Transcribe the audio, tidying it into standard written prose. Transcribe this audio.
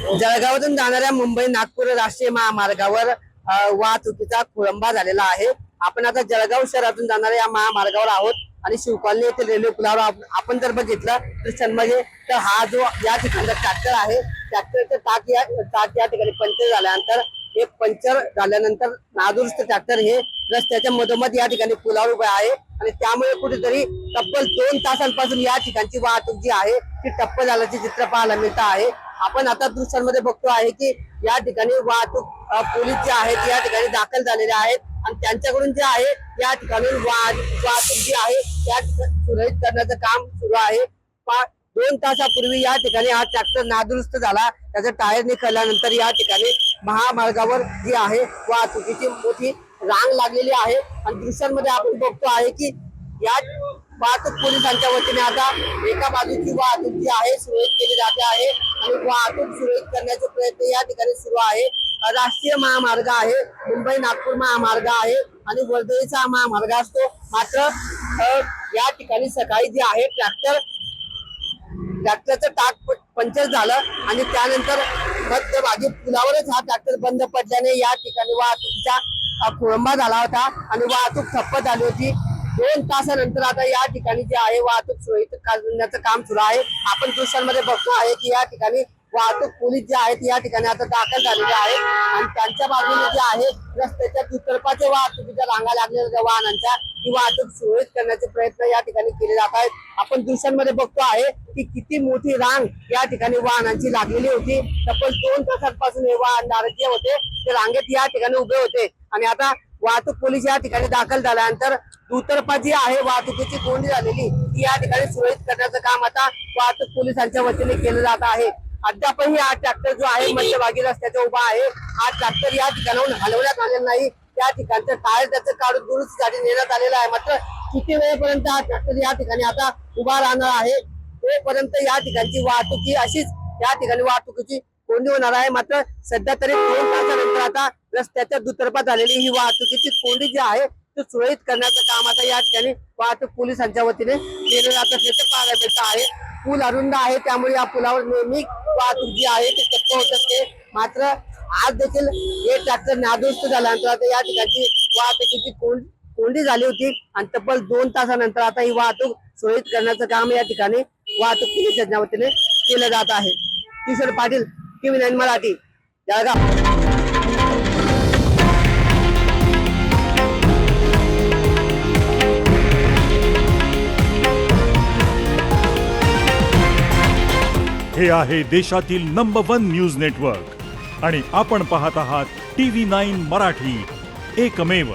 जळगावातून जाणाऱ्या मुंबई नागपूर राष्ट्रीय महामार्गावर वाहतुकीचा खोळंबा झालेला आहे। आपण आता जळगाव शहरातून जाणाऱ्या या महामार्गावर आहोत आणि शिवकॉलनी येथील रेल्वे पुलावर आपण जर बघितलं तर हा जो या ठिकाणचा ट्रॅक्टर आहे, ट्रॅक्टरचं टाक या ठिकाणी पंक्चर झाल्यानंतर नादुरुस्त ट्रॅक्टर हे रस्त्याच्या मधोमध या ठिकाणी पुलावर उभे आहे आणि त्यामुळे कुठेतरी तब्बल 2 तासांपासून या ठिकाणची वाहतूक जी आहे ती ठप्प झाल्याचे चित्र पाहायला मिळत आहे। आपण आता दृश्यांमध्ये बघतो आहे की या ठिकाणी वाहतूक पोलीस जे आहेत या ठिकाणी दाखल झालेले आहेत आणि त्यांच्याकडून जे आहे या ठिकाणी वाहतूक जी आहे त्या सुरळीत करण्याचं काम सुरू आहे। 2 तासापूर्वी या ठिकाणी हा ट्रॅक्टर नादुरुस्त झाला, त्याचं टायर निखळल्यानंतर या ठिकाणी महामार्गावर जी आहे वाहतुकीची मोठी रांग लागलेली आहे आणि दृश्यांमध्ये आपण बघतो आहे की या वाहतूक पोलिसांच्या वतीने आता एका बाजूची वाहतूक जी आहे सुरळीत केली जाते आहे आणि वाहतूक सुरळीत करण्याचे प्रयत्न या ठिकाणी सुरू आहे। राष्ट्रीय महामार्ग आहे, मुंबई नागपूर महामार्ग आहे आणि वर्धेचा महामार्ग असतो। मात्र या ठिकाणी सकाळी जे आहे ट्रॅक्टरचं टाक पंक्चर झालं आणि त्यानंतर मध्यभागी पुलावरच हा ट्रॅक्टर बंद पडल्याने या ठिकाणी वाहतुकीचा खोळंबा झाला होता आणि वाहतूक ठप्प झाली होती। 2 तासानंतर आता या ठिकाणी जे आहे वाहतूक सुरळीत करण्याचं काम सुरू आहे। आपण दृश्यांमध्ये बघतो आहे की या ठिकाणी वाहतूक पोलीस जे आहेत या ठिकाणी आता दाखल झालेले आहेत आणि त्यांच्या बाजूने जे आहे रस्त्याच्या दुतर्फाच्या वाहतुकीच्या रांगा लागलेल्या वाहनांच्या ही वाहतूक सुरळीत करण्याचे प्रयत्न या ठिकाणी केले जात आहेत। आपण दृश्यांमध्ये बघतो आहे की किती मोठी रांग या ठिकाणी वाहनांची लागलेली होती। तब्बल 2 तासांपासून हे वाहनधारक जे होते ते रांगेत या ठिकाणी उभे होते आणि आता वाहतूक पोलीस या ठिकाणी दाखल झाल्यानंतर दुतर्फा जी आहे वाहतुकीची कोंडी झालेली ती या ठिकाणी सुरळीत करण्याचं काम आता वाहतूक पोलिसांच्या वतीने केलं जात आहे। अद्यापही हा ट्रॅक्टर जो आहे मध्यभागी रस्त्याचा उभा आहे, हा ट्रॅक्टर या ठिकाणाहून हलवण्यात आलेला नाही, त्या ठिकाणचं टायर त्याचं काढून दुरुस्तीसाठी नेण्यात आलेला आहे। मात्र किती वेळेपर्यंत हा ट्रॅक्टर या ठिकाणी आता उभा राहणार आहे तोपर्यंत या ठिकाणची वाहतुकी अशीच या ठिकाणी वाहतुकीची कोंडी होणार आहे। मात्र सध्या तरी 2 तासानंतर आता रस्त्याच्या दुतर्फा झालेली ही वाहतुकीची कोंडी जी आहे ती सुरळीत करण्याचं काम आता या ठिकाणी वाहतूक पोलिसांच्या वतीने केलं जात असल्याचं पाहायला मिळत आहे। पूल अरुंद आहे त्यामुळे या पुलावर नेहमी वाहतूक जी आहे ती ठप्प होत असते। मात्र आज देखील हे ट्रॅक्टर नादुरुस्त झाल्यानंतर आता या ठिकाणी वाहतुकीची कोंडी झाली होती आणि तब्बल 2 तासानंतर आता ही वाहतूक सुरळीत करण्याचं काम या ठिकाणी वाहतूक पोलिसांच्या वतीने केलं जात आहे। किशोर पाटील, TV9 मराठी, जळगाव। हे आहे देशातील नंबर 1 न्यूज नेटवर्क आणि आपण पाहत आहात TV9 मराठी, एकमेव।